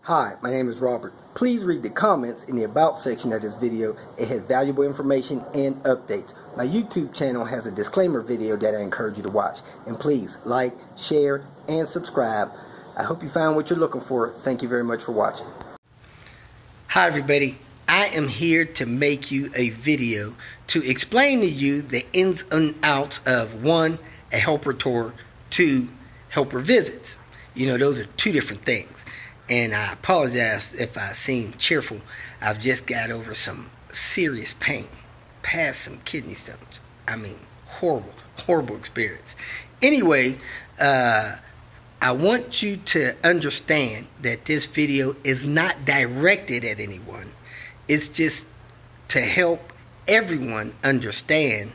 Hi, my name is Robert. Please read the comments in the About section of this video. It has valuable information and updates. My YouTube channel has a disclaimer video that I encourage you to watch. And please like, share, and subscribe. I hope you found what you're looking for. Thank you very much for watching. Hi everybody. I am here to make you a video to explain to you the ins and outs of 1, a helper tour, 2, helper visits. You know, those are two different things. And I apologize if I seem cheerful. I've just got over some serious pain, past some kidney stones. I mean, horrible experience. Anyway, I want you to understand that this video is not directed at anyone. It's just to help everyone understand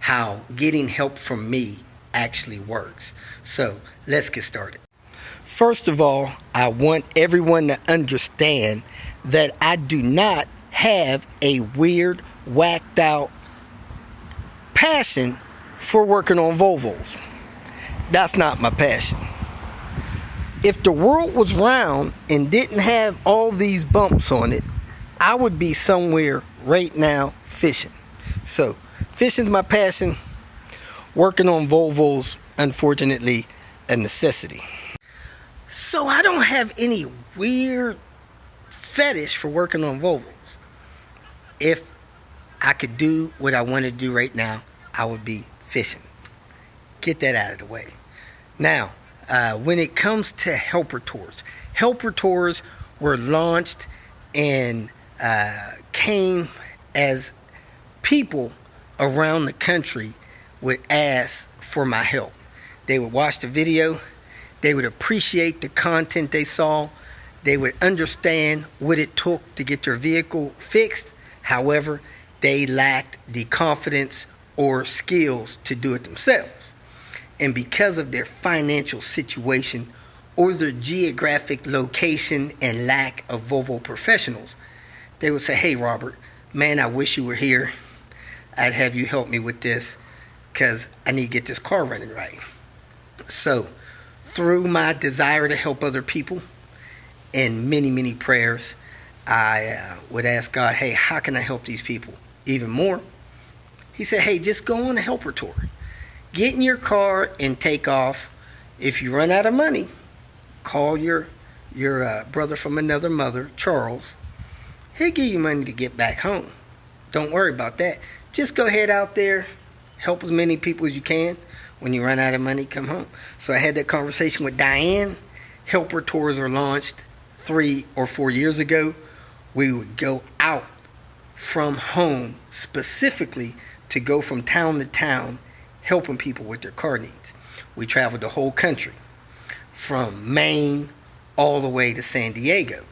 how getting help from me actually works. So let's get started. First of all, I want everyone to understand that I do not have a weird, whacked out passion for working on Volvos. That's not my passion. If the world was round and didn't have all these bumps on it, I would be somewhere right now fishing. So, fishing's my passion. Working on Volvos, unfortunately, a necessity. So I don't have any weird fetish for working on Volvos. If I could do what I want to do right now, I would be fishing. Get that out of the way. Now, when it comes to helper tours were launched and came as people around the country would ask for my help. They would watch the video. They would appreciate the content they saw. They would understand what it took to get their vehicle fixed. However, they lacked the confidence or skills to do it themselves. And because of their financial situation or their geographic location and lack of Volvo professionals, they would say, "Hey, Robert, man, I wish you were here. I'd have you help me with this because I need to get this car running right." So, through my desire to help other people and many prayers, I would ask God, "Hey, how can I help these people even more?" He said, "Hey, just go on a helper tour. Get in your car and take off. If you run out of money, call your brother from another mother, Charles. He'll give you money to get back home. Don't worry about that. Just go ahead out there, help as many people as you can. When you run out of money, come home." So I had that conversation with Diane. Helper tours were launched 3 or 4 years ago. We would go out from home specifically to go from town to town helping people with their car needs. We traveled the whole country from Maine all the way to San Diego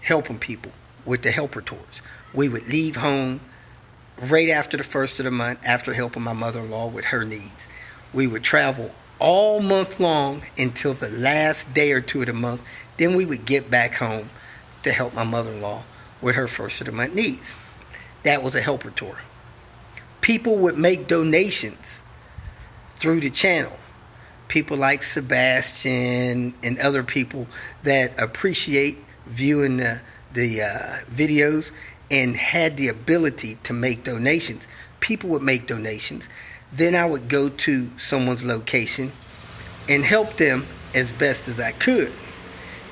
helping people with the helper tours. We would leave home right after the first of the month after helping my mother-in-law with her needs. We would travel all month long until the last day or two of the month. Then we would get back home to help my mother-in-law with her first of the month needs. That was a helper tour. People would make donations through the channel. People like Sebastian and other people that appreciate viewing the videos and had the ability to make donations. People would make donations. Then I would go to someone's location and help them as best as I could.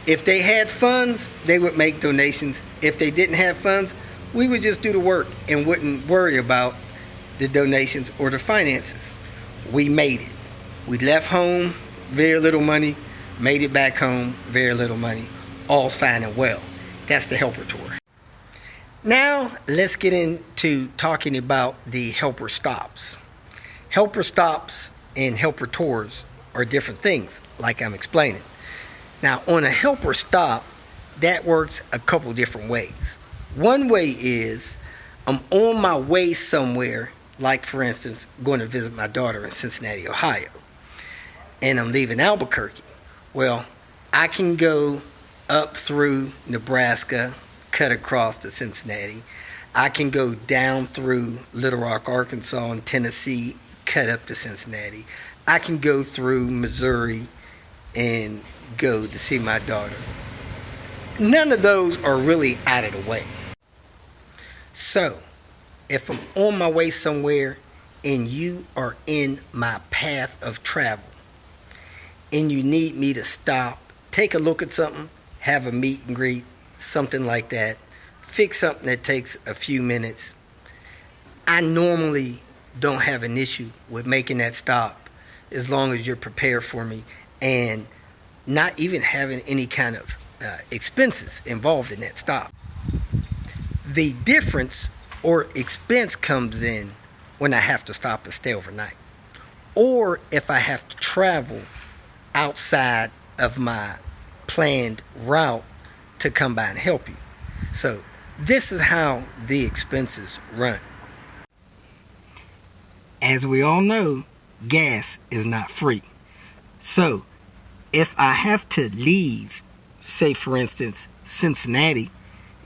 If they had funds, they would make donations. If they didn't have funds, we would just do the work and wouldn't worry about the donations or the finances. We made it. We left home, very little money, made it back home, very little money, all fine and well. That's the helper tour. Now, let's get into talking about the helper stops. Helper stops and helper tours are different things, like I'm explaining. Now, on a helper stop, that works a couple different ways. One way is I'm on my way somewhere, like for instance, going to visit my daughter in Cincinnati, Ohio, and I'm leaving Albuquerque. Well, I can go up through Nebraska, cut across to Cincinnati. I can go down through Little Rock, Arkansas and Tennessee, cut up to Cincinnati. I can go through Missouri and go to see my daughter None of those are really out of the way. So, if I'm on my way somewhere and you are in my path of travel and you need me to stop, take a look at something, have a meet and greet, something like that, fix something that takes a few minutes, I normally don't have an issue with making that stop as long as you're prepared for me and not even having any kind of expenses involved in that stop. The difference or expense comes in when I have to stop and stay overnight, or if I have to travel outside of my planned route to come by and help you. So this is how the expenses run. As we all know, gas is not free. So if I have to leave, say for instance, Cincinnati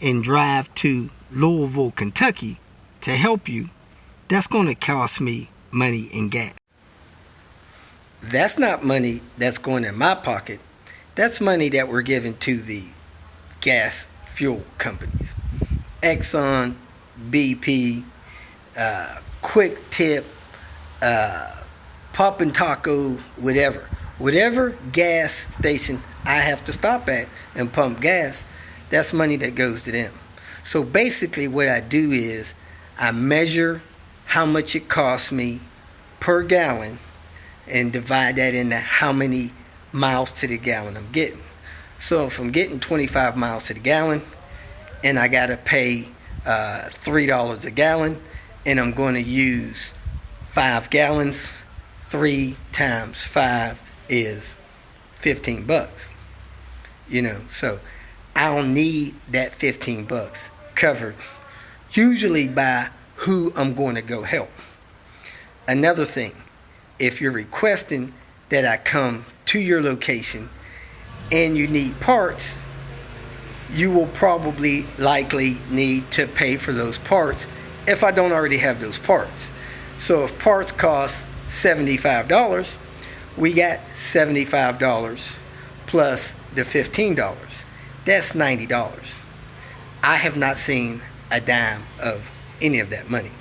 and drive to Louisville, Kentucky to help you, that's going to cost me money in gas. That's not money that's going in my pocket. That's money that we're giving to the gas fuel companies. Exxon, BP, Quick Tip, Pop and Taco, whatever. Whatever gas station I have to stop at and pump gas, that's money that goes to them. So basically what I do is I measure how much it costs me per gallon and divide that into how many miles to the gallon I'm getting. So if I'm getting 25 miles to the gallon and I got to pay $3 a gallon and I'm going to use 5 gallons, 3 times 5 is $15. So I'll need that $15 covered, usually by who I'm going to go help. Another thing, if you're requesting that I come to your location and you need parts, you will probably likely need to pay for those parts if I don't already have those parts. So if parts cost $75, we got $75 plus the $15. That's $90. I have not seen a dime of any of that money.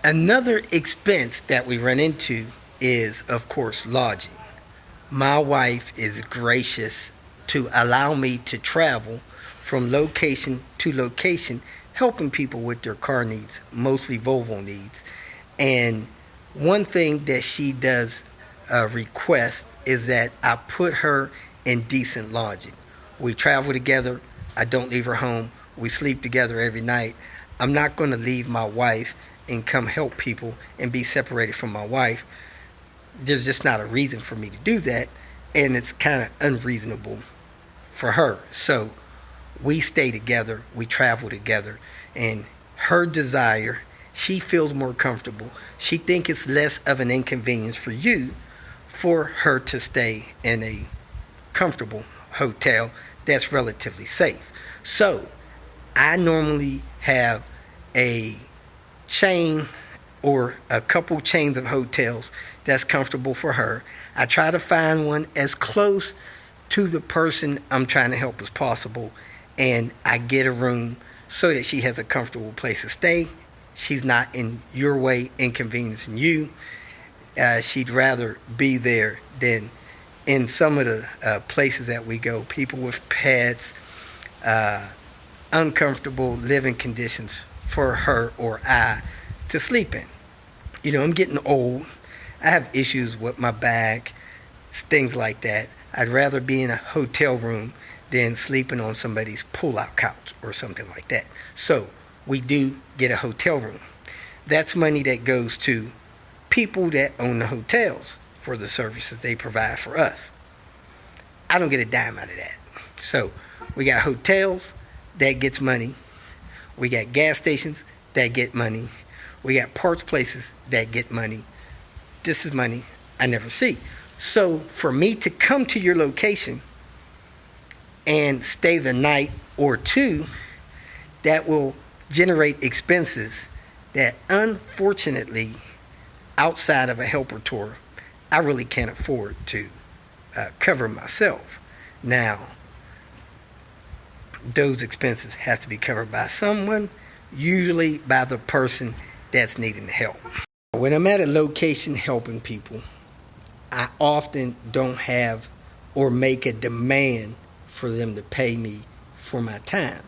Another expense that we run into is, of course, lodging. My wife is gracious to allow me to travel from location to location, helping people with their car needs, mostly Volvo needs. And one thing that she does request is that I put her in decent lodging. We travel together. I don't leave her home. We sleep together every night. I'm not going to leave my wife and come help people and be separated from my wife. There's just not a reason for me to do that, and it's kind of unreasonable for her. So we stay together, we travel together, and her desire, she feels more comfortable. She thinks it's less of an inconvenience for you for her to stay in a comfortable hotel that's relatively safe. So I normally have a chain or a couple chains of hotels that's comfortable for her. I try to find one as close to the person I'm trying to help as possible, and I get a room so that she has a comfortable place to stay. She's not in your way inconveniencing you. She'd rather be there than in some of the places that we go, people with pets, uncomfortable living conditions for her or I to sleep in. I'm getting old. I have issues with my back, things like that. I'd rather be in a hotel room than sleeping on somebody's pull-out couch or something like that. So we do get a hotel room. That's money that goes to people that own the hotels for the services they provide for us. I don't get a dime out of that. So we got hotels, that gets money. We got gas stations, that get money. We got parts places, that get money. This is money I never see. So for me to come to your location and stay the night or two, that will generate expenses that unfortunately, outside of a helper tour, I really can't afford to cover myself. Now, those expenses has to be covered by someone, usually by the person that's needing the help. When I'm at a location helping people, I often don't have or make a demand for them to pay me for my time.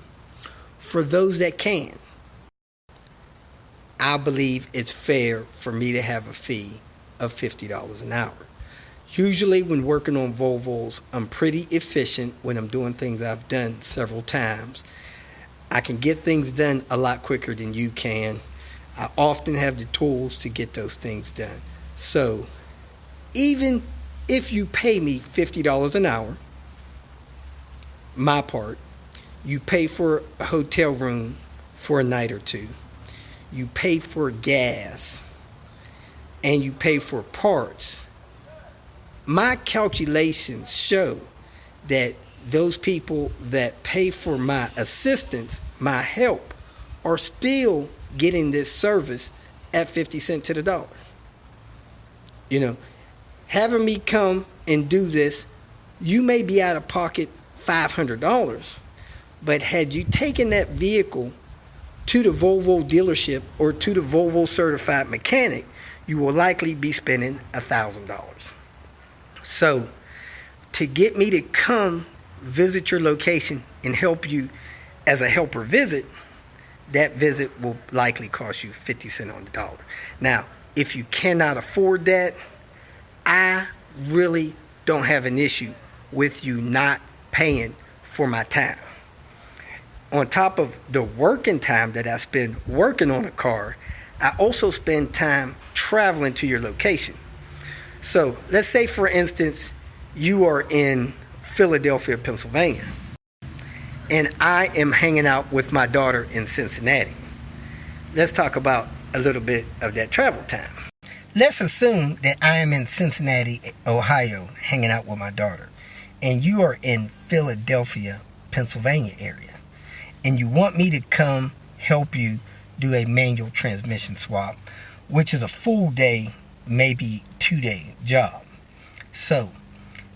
For those that can, I believe it's fair for me to have a fee of $50 an hour. Usually when working on Volvos, I'm pretty efficient when I'm doing things I've done several times. I can get things done a lot quicker than you can. I often have the tools to get those things done. So even if you pay me $50 an hour, my part, you pay for a hotel room for a night or two, you pay for gas, and you pay for parts, my calculations show that those people that pay for my assistance, my help, are still getting this service at 50 cents to the dollar. You know, having me come and do this, you may be out of pocket $500, but had you taken that vehicle to the Volvo dealership or to the Volvo certified mechanic, you will likely be spending $1,000. So to get me to come visit your location and help you as a helper visit, that visit will likely cost you 50 cents on the dollar. Now, if you cannot afford that, I really don't have an issue with you not paying for my time. On top of the working time that I spend working on a car, I also spend time traveling to your location. So let's say, for instance, you are in Philadelphia, Pennsylvania, and I am hanging out with my daughter in Cincinnati. Let's talk about a little bit of that travel time. Let's assume that I am in Cincinnati, Ohio, hanging out with my daughter, and you are in Philadelphia, Pennsylvania area, and you want me to come help you do a manual transmission swap, which is a full day, maybe 2-day job. So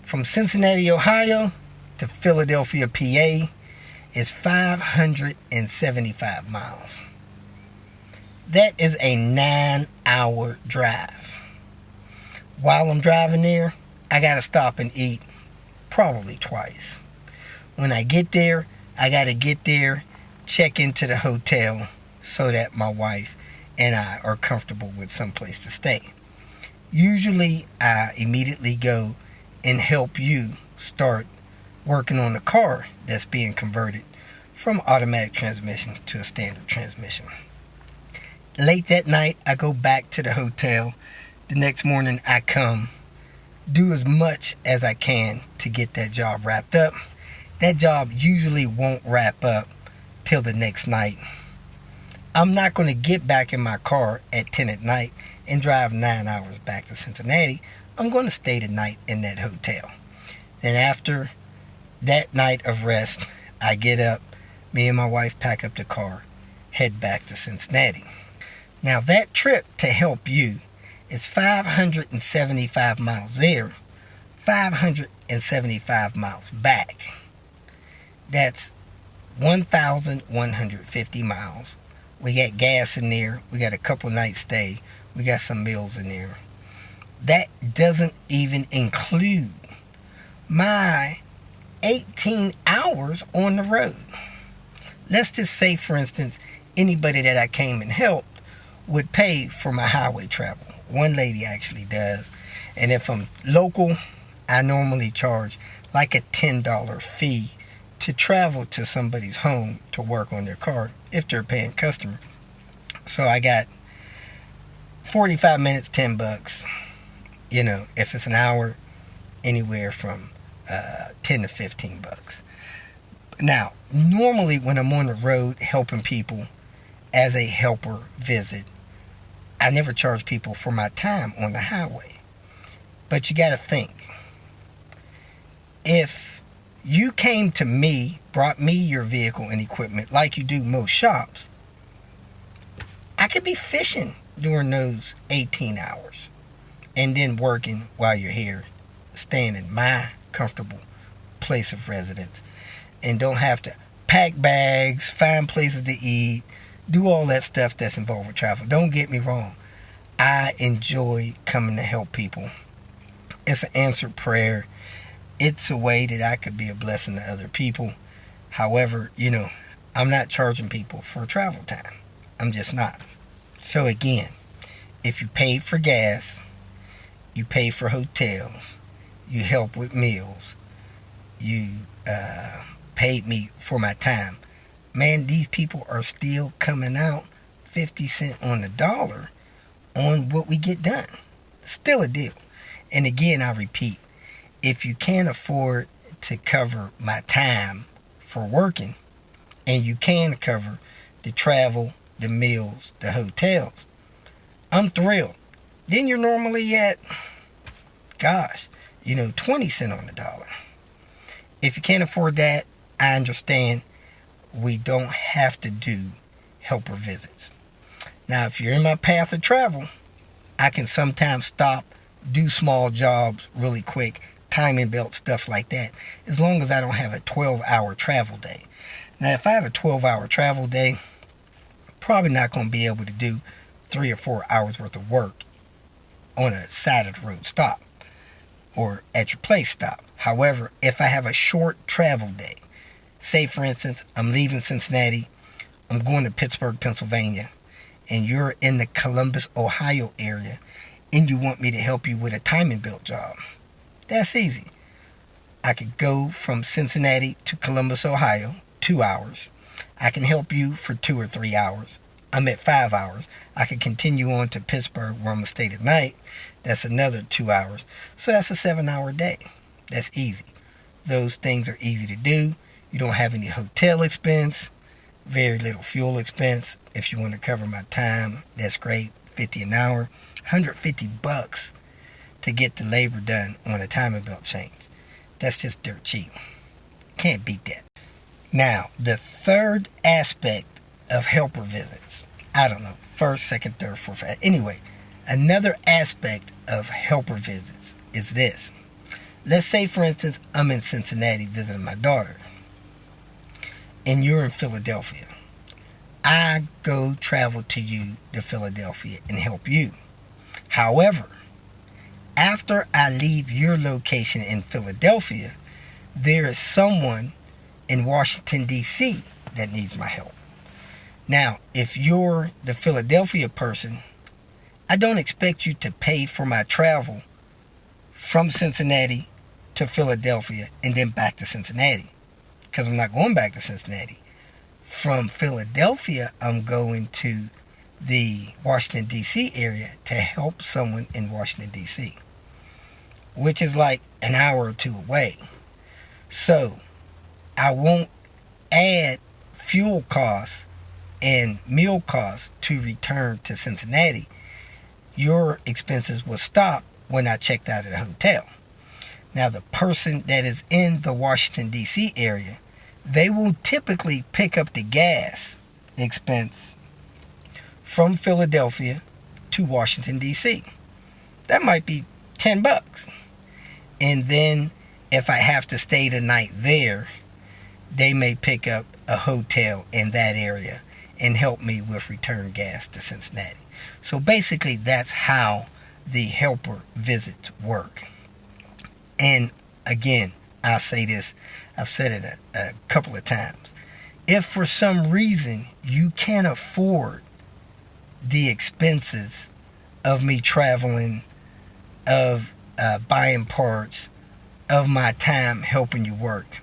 from Cincinnati, Ohio to Philadelphia, PA is 575 miles. That is a 9-hour drive. While I'm driving there, I gotta stop and eat probably twice. When I get there, I gotta get there, check into the hotel so that my wife and I are comfortable with some place to stay. Usually, I immediately go and help you start working on the car that's being converted from automatic transmission to a standard transmission. Late that night, I go back to the hotel. The next morning, I come, do as much as I can to get that job wrapped up. That job usually won't wrap up till the next night. I'm not going to get back in my car at 10 at night and drive 9 hours back to Cincinnati. I'm going to stay the night in that hotel. Then after that night of rest, I get up, me and my wife pack up the car, head back to Cincinnati. Now that trip to help you is 575 miles there, 575 miles back. That's 1,150 miles. We got gas in there. We got a couple nights stay. We got some meals in there. That doesn't even include my 18 hours on the road. Let's just say, for instance, anybody that I came and helped would pay for my highway travel. One lady actually does. And if I'm local, I normally charge like a $10 fee to travel to somebody's home to work on their car if they're a paying customer. So I got 45 minutes, $10. You know, if it's an hour, anywhere from 10 to 15 bucks. Now, normally when I'm on the road helping people as a helper visit, I never charge people for my time on the highway. But you got to think, if you came to me, brought me your vehicle and equipment like you do most shops, I could be fishing during those 18 hours and then working while you're here, staying in my comfortable place of residence, and don't have to pack bags, find places to eat, do all that stuff that's involved with travel. Don't get me wrong. I enjoy coming to help people. It's an answered prayer. It's a way that I could be a blessing to other people. However, I'm not charging people for travel time. I'm just not. So again, if you paid for gas, you pay for hotels, you help with meals, you paid me for my time. Man, these people are still coming out 50 cents on the dollar on what we get done. Still a deal. And again, I repeat, if you can't afford to cover my time for working, and you can cover the travel, the meals, the hotels, I'm thrilled. Then you're normally at, 20 cents on the dollar. If you can't afford that, I understand. We don't have to do helper visits. Now, if you're in my path of travel, I can sometimes stop, do small jobs really quick, timing belt, stuff like that, as long as I don't have a 12-hour travel day. Now, if I have a 12-hour travel day, probably not going to be able to do 3 or 4 hours worth of work on a side of the road stop or at your place stop. However, if I have a short travel day, say for instance, I'm leaving Cincinnati, I'm going to Pittsburgh, Pennsylvania, and you're in the Columbus, Ohio area, and you want me to help you with a timing belt job, that's easy. I could go from Cincinnati to Columbus, Ohio, 2 hours. I can help you for 2 or 3 hours. I'm at 5 hours. I can continue on to Pittsburgh, where I'm going to stay tonight. That's another 2 hours. So that's a 7-hour day. That's easy. Those things are easy to do. You don't have any hotel expense, very little fuel expense. If you want to cover my time, that's great. $50 an hour, $150 to get the labor done on a timing belt change. That's just dirt cheap. Can't beat that. Now, the third aspect of helper visits, I don't know, first, second, third, fourth. Anyway, another aspect of helper visits is this. Let's say, for instance, I'm in Cincinnati visiting my daughter, and you're in Philadelphia. I go travel to you to Philadelphia and help you. However, after I leave your location in Philadelphia, there is someone in Washington, D.C. that needs my help. Now, if you're the Philadelphia person, I don't expect you to pay for my travel from Cincinnati to Philadelphia and then back to Cincinnati, because I'm not going back to Cincinnati. From Philadelphia, I'm going to the Washington, D.C. area to help someone in Washington, D.C., which is like an hour or two away. So, I won't add fuel costs and meal costs to return to Cincinnati. Your expenses will stop when I checked out of the hotel. Now, the person that is in the Washington, D.C. area, they will typically pick up the gas expense from Philadelphia to Washington, D.C. That might be $10. And then if I have to stay the night there, they may pick up a hotel in that area and help me with return gas to Cincinnati. So basically, that's how the helper visits work. And again, I'll say this, I've said it a couple of times. If for some reason you can't afford the expenses of me traveling, of buying parts, of my time helping you work,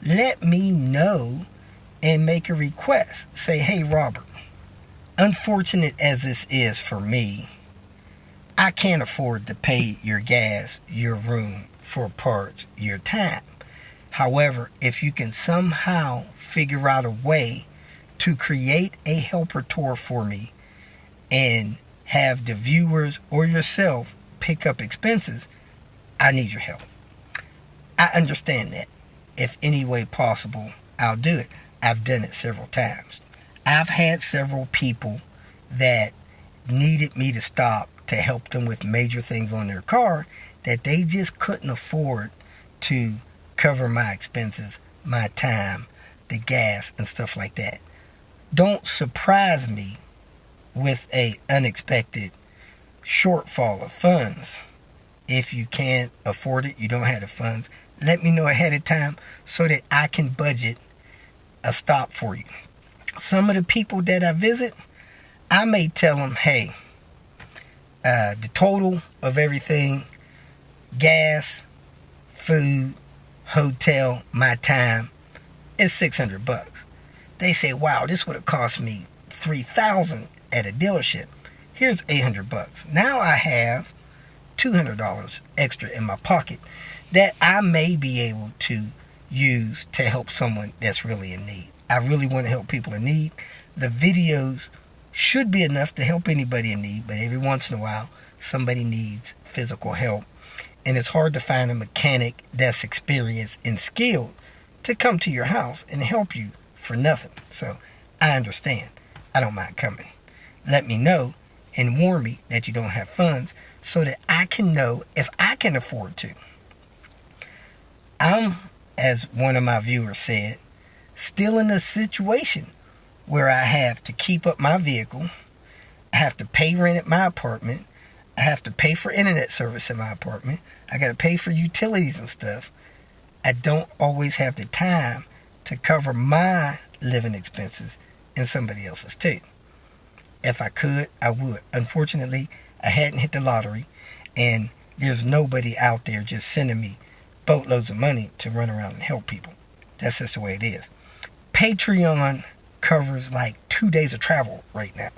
let me know and make a request. Say, hey, Robert, unfortunate as this is for me, I can't afford to pay your gas, your room, for parts, your time. However, if you can somehow figure out a way to create a helper tour for me and have the viewers or yourself pick up expenses, I need your help. I understand that. If any way possible, I'll do it. I've done it several times. I've had several people that needed me to stop to help them with major things on their car that they just couldn't afford to cover my expenses, my time, the gas and stuff like that. Don't surprise me with a unexpected shortfall of funds. If you can't afford it, you don't have the funds, let me know ahead of time so that I can budget a stop for you. Some of the people that I visit, I may tell them, hey, the total of everything, gas, food, hotel, my time, is $600. They say, wow, this would have cost me $3,000 at a dealership. Here's $800. Now I have $200 extra in my pocket that I may be able to use to help someone that's really in need. I really want to help people in need. The videos should be enough to help anybody in need, but every once in a while, somebody needs physical help. And it's hard to find a mechanic that's experienced and skilled to come to your house and help you for nothing. So I understand. I don't mind coming. Let me know and warn me that you don't have funds so that I can know if I can afford to. I'm, as one of my viewers said, still in a situation where I have to keep up my vehicle, I have to pay rent at my apartment, I have to pay for internet service in my apartment, I got to pay for utilities and stuff. I don't always have the time to cover my living expenses and somebody else's too. If I could, I would. Unfortunately, I hadn't hit the lottery, and there's nobody out there just sending me boatloads of money to run around and help people. That's just the way it is. Patreon covers like 2 days of travel right now.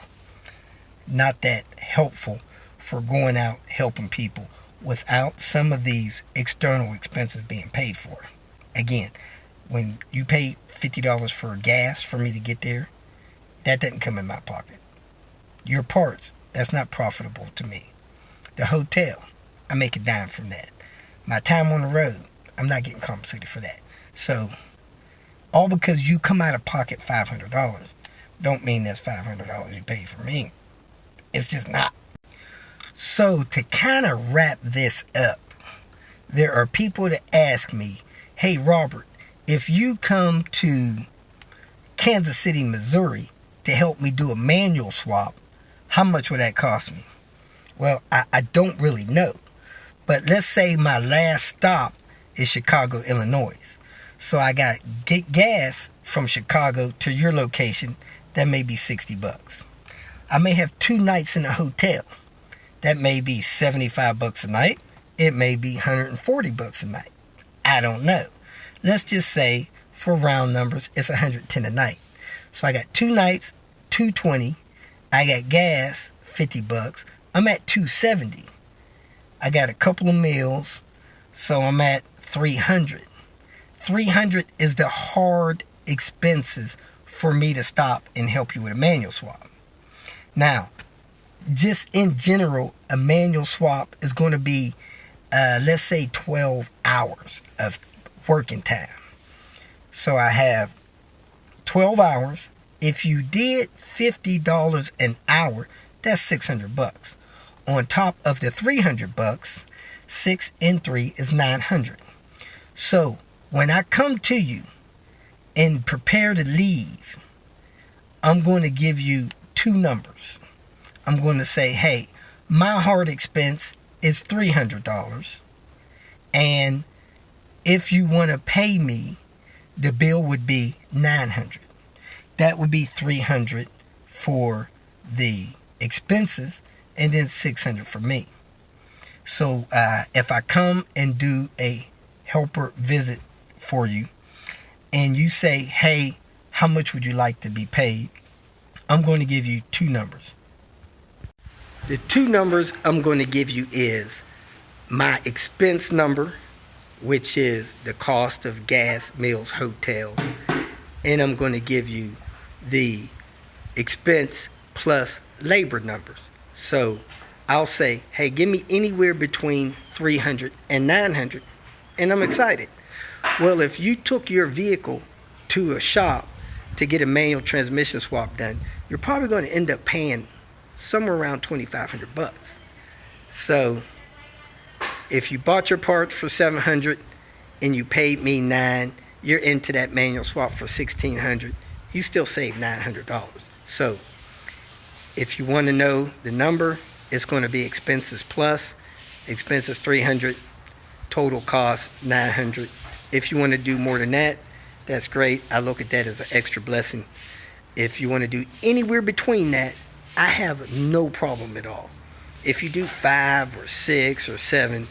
Not that helpful for going out helping people without some of these external expenses being paid for. Again, when you pay $50 for gas for me to get there, that doesn't come in my pocket. Your parts, that's not profitable to me. The hotel, I make a dime from that. My time on the road, I'm not getting compensated for that. So, all because you come out of pocket $500 don't mean that's $500 you pay for me. It's just not. So, to kind of wrap this up, there are people that ask me, hey Robert, if you come to Kansas City, Missouri to help me do a manual swap, how much will that cost me? Well, I don't really know. But let's say my last stop is Chicago, Illinois. So I got get gas from Chicago to your location. That may be $60. I may have 2 nights in a hotel. That may be $75 a night. It may be $140 a night. I don't know. Let's just say, for round numbers, it's $110 a night. So I got 2 nights, $220. I got gas, $50. I'm at $270. I got a couple of meals, so I'm at $300. $300 is the hard expenses for me to stop and help you with a manual swap. Now, just in general, a manual swap is going to be, let's say, 12 hours of working time. So I have 12 hours. If you did $50 an hour, that's $600. On top of the $300, 6 and 3 is $900. So when I come to you and prepare to leave, I'm going to give you 2 numbers. I'm going to say, hey, my hard expense is $300. And if you want to pay me, the bill would be $900. That would be $300 for the expenses and then $600 for me. So if I come and do a helper visit for you and you say, hey, how much would you like to be paid? I'm going to give you 2 numbers. The 2 numbers I'm going to give you is my expense number, which is the cost of gas, meals, hotels, and I'm going to give you the expense plus labor numbers. So I'll say, hey, give me anywhere between $300 and $900, and I'm excited. Well, if you took your vehicle to a shop to get a manual transmission swap done, you're probably going to end up paying somewhere around $2,500. So if you bought your parts for $700 and you paid me $900, you're into that manual swap for $1,600. You still save $900. So if you want to know the number, it's going to be expenses plus. Expenses $300, total cost $900. If you want to do more than that, that's great. I look at that as an extra blessing. If you want to do anywhere between that, I have no problem at all. If you do 5 or 6 or 7,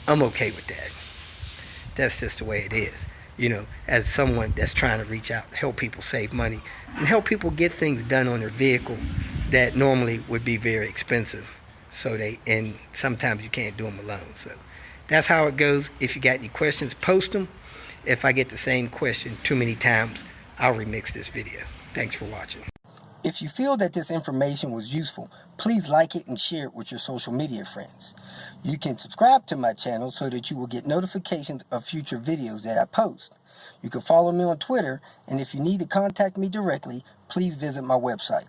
I'm okay with that. That's just the way it is. You know, as someone that's trying to reach out, help people save money, and help people get things done on their vehicle that normally would be very expensive. And sometimes you can't do them alone. So that's how it goes. If you got any questions, post them. If I get the same question too many times, I'll remix this video. Thanks for watching. If you feel that this information was useful, please like it and share it with your social media friends. You can subscribe to my channel so that you will get notifications of future videos that I post. You can follow me on Twitter, and if you need to contact me directly, please visit my website.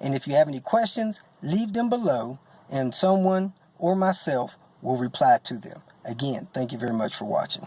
And if you have any questions, leave them below, and someone or myself will reply to them. Again, thank you very much for watching.